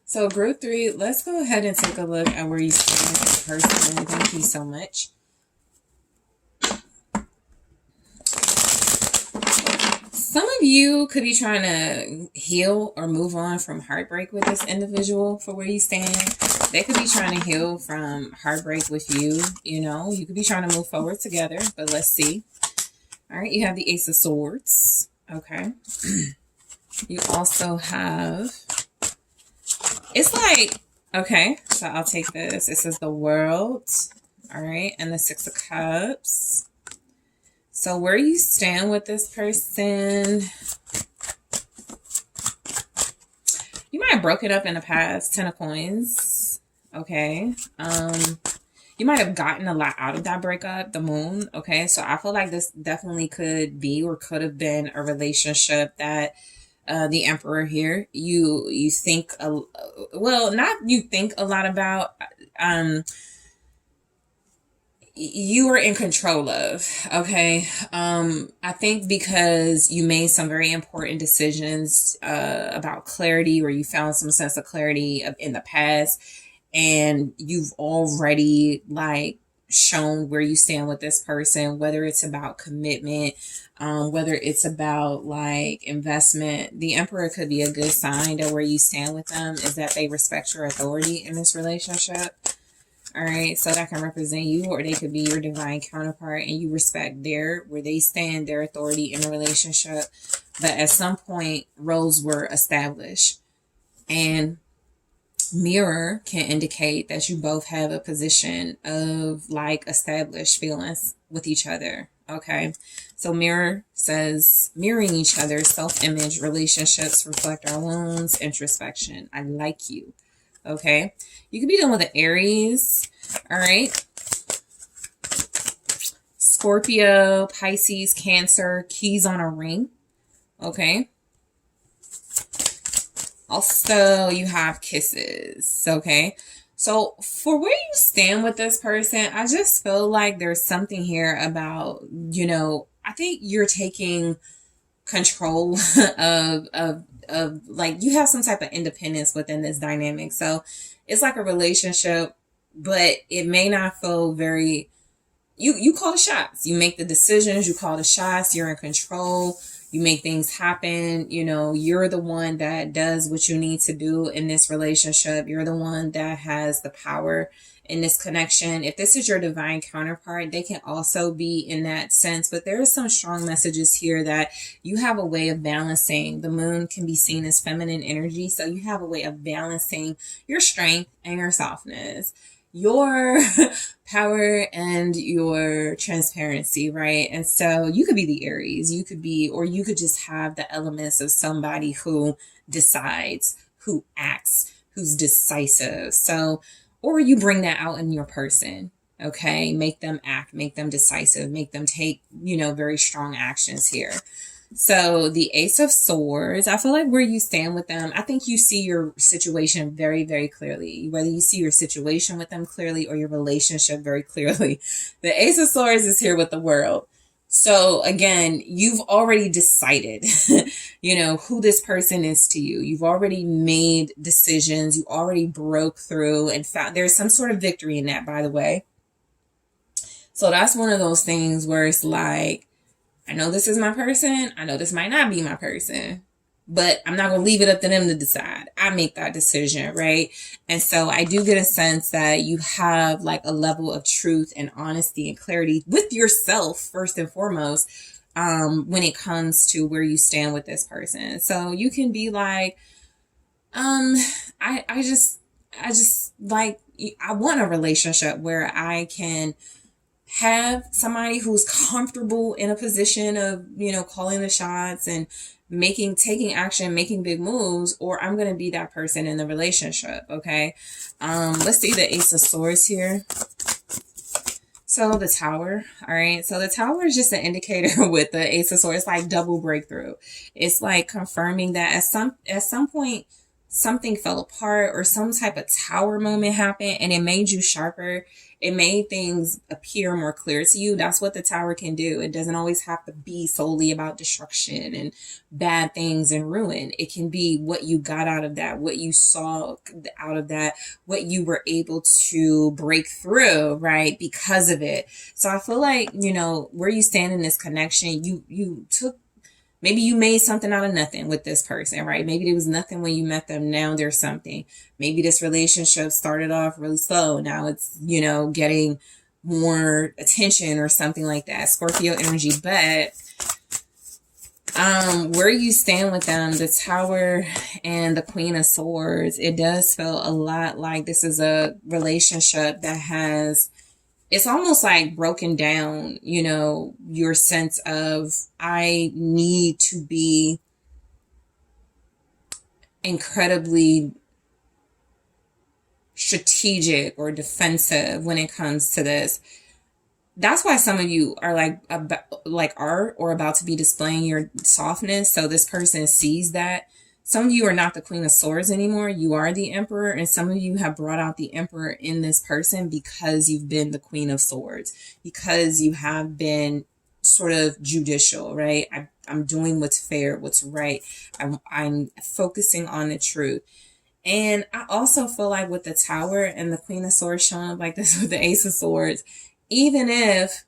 So group 3, let's go ahead and take a look at where you stand with the person. Thank you so much. Some of you could be trying to heal or move on from heartbreak with this individual for where you stand. They could be trying to heal from heartbreak with you. You know, you could be trying to move forward together, but let's see. All right, you have the Ace of Swords. Okay. You also have, it's like, okay, so I'll take this. It says the World. All right, and the Six of Cups. So where you stand with this person, you might have broken up in the past. 10 of Coins. Okay. You might have gotten a lot out of that breakup, the Moon. Okay. So I feel like this definitely could be or could have been a relationship that the Emperor here, you think, well, not you think a lot about, you were in control of, okay? I think because you made some very important decisions about clarity, or you found some sense of clarity in the past, and you've already like shown where you stand with this person, whether it's about commitment, whether it's about like investment. The Emperor could be a good sign that where you stand with them is that they respect your authority in this relationship. All right, so that can represent you, or they could be your divine counterpart, and you respect where they stand, their authority in a relationship. But at some point, roles were established, and Mirror can indicate that you both have a position of like established feelings with each other. Okay, so Mirror says mirroring each other, self-image, relationships reflect our wounds, introspection. I like you. Okay, you could be dealing with an Aries. All right, Scorpio, Pisces, Cancer, keys on a ring. Okay, also you have kisses. Okay, so for where you stand with this person, I just feel like there's something here about, you know, I think you're taking control of like you have some type of independence within this dynamic. So it's like a relationship, but it may not feel very, you call the shots, you make the decisions, you call the shots, you're in control, you make things happen. You know, you're the one that does what you need to do in this relationship. You're the one that has the power in this connection. If this is your divine counterpart, they can also be in that sense, but there are some strong messages here that you have a way of balancing. The moon can be seen as feminine energy, so you have a way of balancing your strength and your softness, your power and your transparency, right? And so you could be the Aries, you could be, or you could just have the elements of somebody who decides, who acts, who's decisive. So, or you bring that out in your person, okay? Make them act, make them decisive, make them take, very strong actions here. So the Ace of Swords, I feel like where you stand with them, I think you see your situation very, very clearly. Whether you see your situation with them clearly or your relationship very clearly. The Ace of Swords is here with the World. So again, you've already decided, who this person is to you. You've already made decisions. You already broke through and found there's some sort of victory in that, by the way. So that's one of those things where it's like, I know this is my person. I know this might not be my person, but I'm not going to leave it up to them to decide. I make that decision, right? And so I do get a sense that you have like a level of truth and honesty and clarity with yourself, first and foremost, when it comes to where you stand with this person. So you can be like, I just like, I want a relationship where I can have somebody who's comfortable in a position of, calling the shots and taking action, making big moves, or I'm going to be that person in the relationship. Okay. Let's see the Ace of Swords here. So the Tower. All right. So the Tower is just an indicator with the Ace of Swords. It's like double breakthrough. It's like confirming that at some point, something fell apart or some type of tower moment happened and it made you sharper. It made things appear more clear to you. That's what the Tower can do. It doesn't always have to be solely about destruction and bad things and ruin. It can be what you got out of that, what you saw out of that, what you were able to break through, right? Because of it. So I feel like, where you stand in this connection, you took, maybe you made something out of nothing with this person, right? Maybe there was nothing when you met them. Now there's something. Maybe this relationship started off really slow. Now it's, getting more attention or something like that. Scorpio energy. But where you stand with them, the Tower and the Queen of Swords, it does feel a lot like this is a relationship that has, it's almost like broken down, your sense of, I need to be incredibly strategic or defensive when it comes to this. That's why some of you are about to be displaying your softness. So this person sees that. Some of you are not the Queen of Swords anymore. You are the Emperor. And some of you have brought out the Emperor in this person because you've been the Queen of Swords, because you have been sort of judicial, right? I'm doing what's fair, what's right. I'm focusing on the truth. And I also feel like with the Tower and the Queen of Swords showing up like this with the Ace of Swords, even if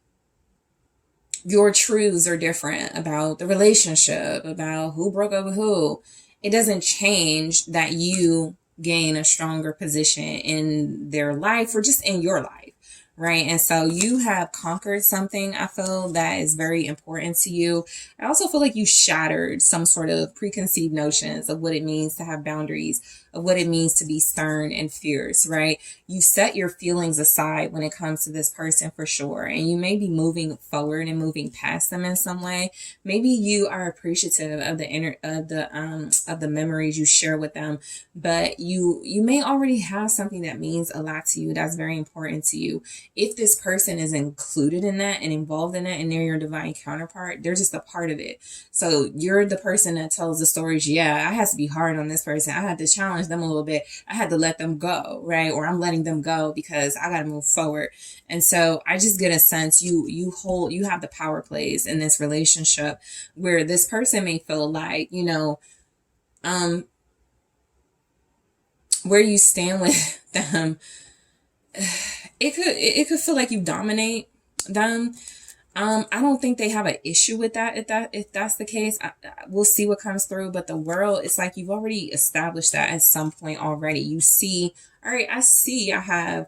your truths are different about the relationship, about who broke up with who, it doesn't change that you gain a stronger position in their life or just in your life, right? And so you have conquered something, I feel, that is very important to you. I also feel like you shattered some sort of preconceived notions of what it means to have boundaries, of what it means to be stern and fierce, right? You set your feelings aside when it comes to this person for sure. And you may be moving forward and moving past them in some way. Maybe you are appreciative of the memories you share with them, but you may already have something that means a lot to you, that's very important to you. If this person is included in that and involved in that and they're your divine counterpart, they're just a part of it. So you're the person that tells the stories. Yeah, I had to be hard on this person. I had to challenge them a little bit. I had to let them go, right? Or I'm letting them go because I got to move forward. And so I just get a sense you have the power plays in this relationship where this person may feel like, where you stand with them, it could feel like you dominate them. I don't think they have an issue with that. If that's the case, we'll see what comes through. But the World, it's like you've already established that at some point already. You see, all right, I have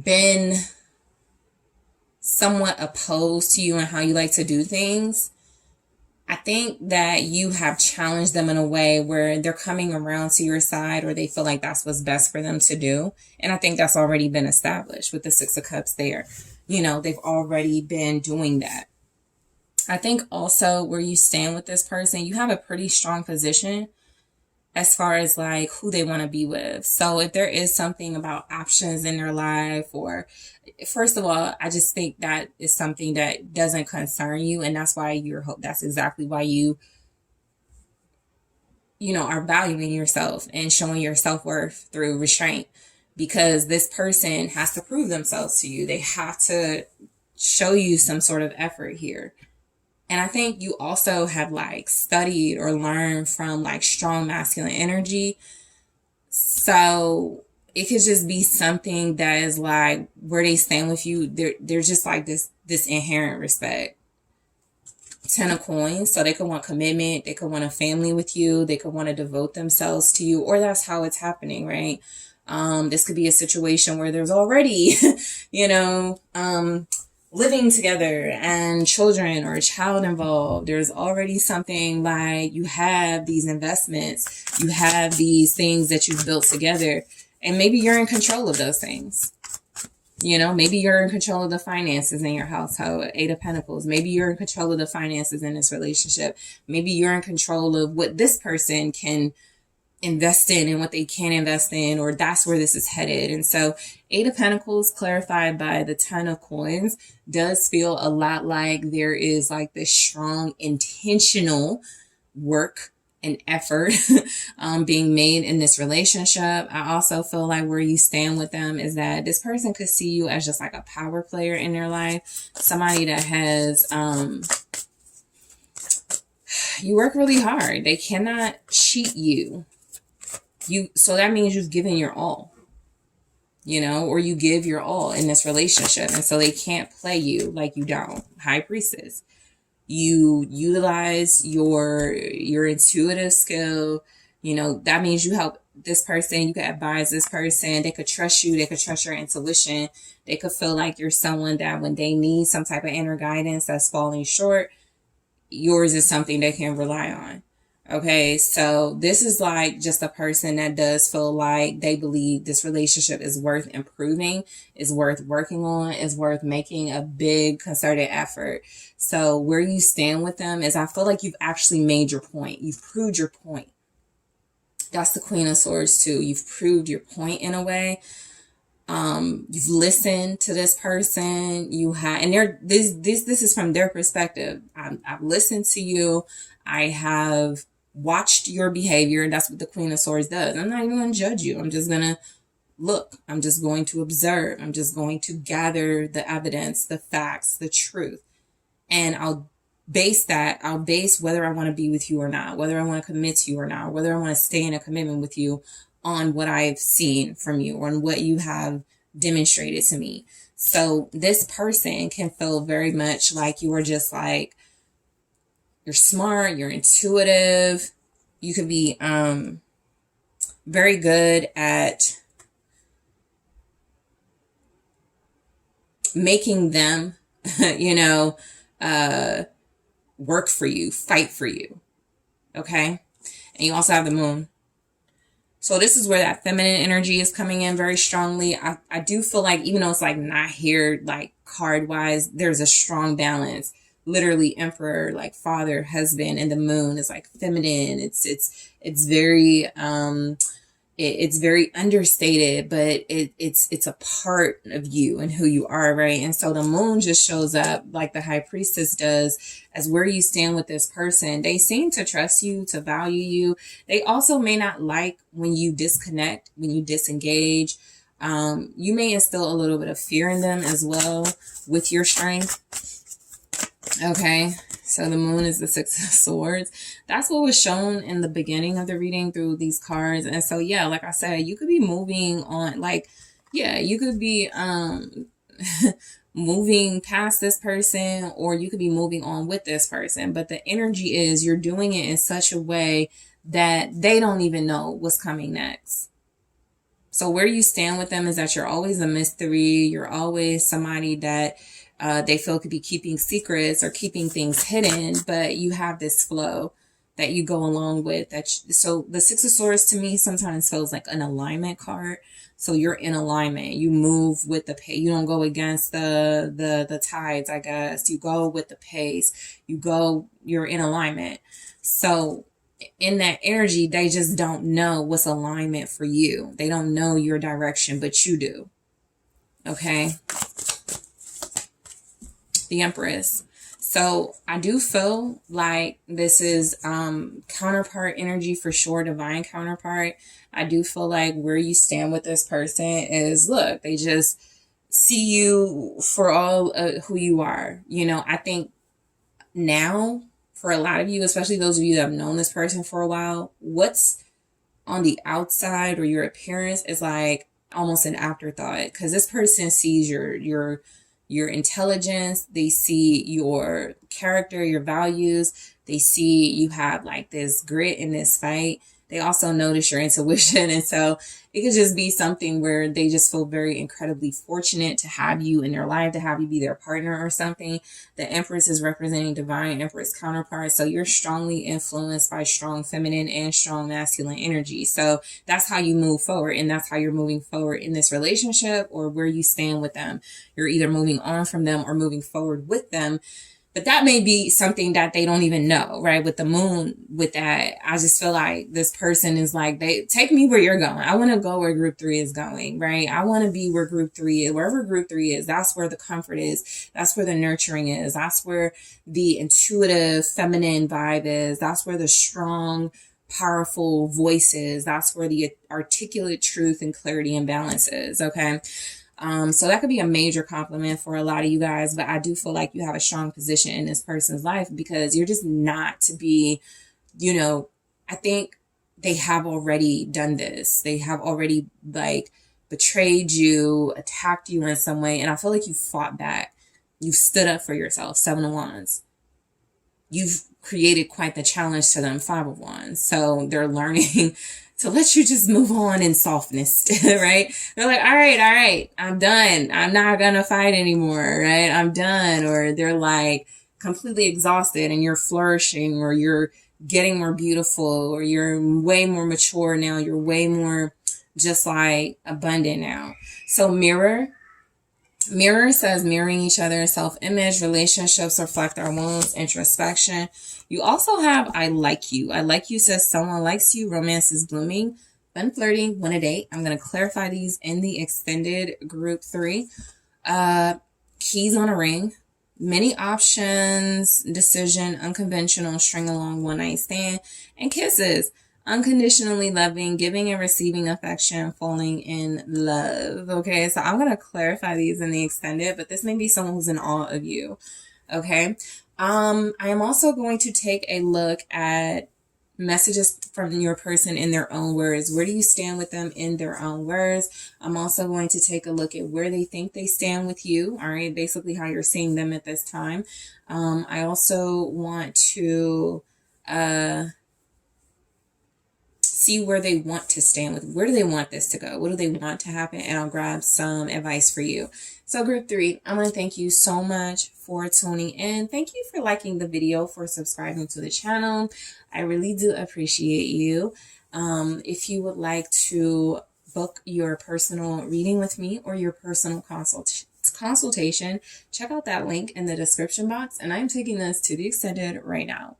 been somewhat opposed to you and how you like to do things, I think that you have challenged them in a way where they're coming around to your side, or they feel like that's what's best for them to do. And I think that's already been established with the Six of Cups there. You know, they've already been doing that. I think also where you stand with this person, you have a pretty strong position as far as like who they want to be with. So if there is something about options in their life, or first of all, I just think that is something that doesn't concern you. And that's why that's exactly why you are valuing yourself and showing your self-worth through restraint, because this person has to prove themselves to you. They have to show you some sort of effort here. And I think you also have like studied or learned from like strong masculine energy. So it could just be something that is like where they stand with you. They're just like this inherent respect. 10 of Coins. So they could want commitment. They could want a family with you. They could want to devote themselves to you, or that's how it's happening, right? This could be a situation where there's already, living together and children or a child involved. There's already something like you have these investments, you have these things that you've built together, and maybe you're in control of those things. Maybe you're in control of the finances in your household, 8 of Pentacles. Maybe you're in control of the finances in this relationship. Maybe you're in control of what this person can invest in and what they can't invest in, or that's where this is headed. And so 8 of Pentacles clarified by the 10 of Coins does feel a lot like there is like this strong intentional work and effort being made in this relationship. I also feel like where you stand with them is that this person could see you as just like a power player in their life, somebody that has you work really hard. They cannot cheat you. So that means you've given your all, or you give your all in this relationship. And so they can't play you like you don't. High Priestess. You utilize your intuitive skill. That means you help this person. You could advise this person. They could trust you. They could trust your intuition. They could feel like you're someone that when they need some type of inner guidance that's falling short, yours is something they can rely on. Okay, so this is like just a person that does feel like they believe this relationship is worth improving, is worth working on, is worth making a big concerted effort. So where you stand with them is I feel like you've actually made your point. You've proved your point. That's the Queen of Swords too. You've proved your point in a way. You've listened to this person. You have, and this is from their perspective. I've listened to you. I have watched your behavior, and that's what the Queen of Swords does. I'm not even going to judge you. I'm just going to look. I'm just going to observe. I'm just going to gather the evidence, the facts, the truth. And I'll base whether I want to be with you or not, whether I want to commit to you or not, whether I want to stay in a commitment with you on what I've seen from you or on what you have demonstrated to me. So this person can feel very much like you are just like, you're smart, you're intuitive. You could be very good at making them, work for you, fight for you. Okay? And you also have the Moon. So this is where that feminine energy is coming in very strongly. I do feel like even though it's like not here, like card wise, there's a strong balance. Literally Emperor, like father, husband, and the Moon is like feminine. It's very it's very understated, but it's a part of you and who you are, right? And so the Moon just shows up like the High Priestess does as where you stand with this person. They seem to trust you, to value you. They also may not like when you disconnect, when you disengage. You may instill a little bit of fear in them as well with your strength. Okay, so the Moon is the Six of Swords. That's what was shown in the beginning of the reading through these cards. And so, yeah, like I said, you could be moving on, you could be moving past this person, or you could be moving on with this person. But the energy is you're doing it in such a way that they don't even know what's coming next. So where you stand with them is that you're always a mystery. You're always somebody that they feel could be keeping secrets or keeping things hidden, but you have this flow that you go along with. So the Six of Swords to me sometimes feels like an alignment card. So you're in alignment. You move with the pace. You don't go against the tides, I guess. You go with the pace. You're in alignment. So in that energy, they just don't know what's alignment for you. They don't know your direction, but you do. Okay? The Empress. So I do feel like this is counterpart energy for sure, divine counterpart. I do feel like where you stand with this person is, look, they just see you for all who you are. You know, I think now for a lot of you, especially those of you that have known this person for a while, what's on the outside or your appearance is like almost an afterthought, because this person sees your intelligence, they see your character, your values, they see you have like this grit in this fight. They also notice your intuition. And so it could just be something where they just feel very incredibly fortunate to have you in their life, to have you be their partner or something. The Empress is representing divine Empress counterpart. So you're strongly influenced by strong feminine and strong masculine energy. So that's how you move forward. And that's how you're moving forward in this relationship or where you stand with them. You're either moving on from them or moving forward with them. But that may be something that they don't even know, right? With the moon, with that, I just feel like this person is like, they take me where you're going. I want to go where group 3 is going, right? I want to be where group 3 is, wherever group 3 is. That's where the comfort is. That's where the nurturing is. That's where the intuitive feminine vibe is. That's where the strong, powerful voice is. That's where the articulate truth and clarity and balance is. Okay. So that could be a major compliment for a lot of you guys, but I do feel like you have a strong position in this person's life because you're just not to be, you know, I think they have already done this. They have already like betrayed you, attacked you in some way. And I feel like you fought back. You've stood up for yourself. 7 of Wands. You've created quite the challenge to them. 5 of Wands. So they're learning to let you just move on in softness, right? They're like, all right, I'm done. I'm not going to fight anymore, right? I'm done. Or they're like completely exhausted and you're flourishing or you're getting more beautiful or you're way more mature now. You're way more just like abundant now. So mirror says mirroring each other, self-image, relationships reflect our wounds, introspection. You also have I like you. I like you says someone likes you, romance is blooming, fun flirting, win a date. I'm going to clarify these in the extended group 3. Keys on a ring, many options, decision, unconventional, string along, one night stand, and kisses. Unconditionally loving, giving and receiving affection, falling in love. Okay, so I'm going to clarify these in the extended, but this may be someone who's in awe of you. Okay, I am also going to take a look at messages from your person in their own words. Where do you stand with them in their own words? I'm also going to take a look at where they think they stand with you. All right, basically how you're seeing them at this time. I also want to see where they want to stand with. Where do they want this to go? What do they want to happen? And I'll grab some advice for you. So group 3, I want to thank you so much for tuning in. Thank you for liking the video, for subscribing to the channel. I really do appreciate you. If you would like to book your personal reading with me or your personal consultation, check out that link in the description box. And I'm taking this to the extended right now.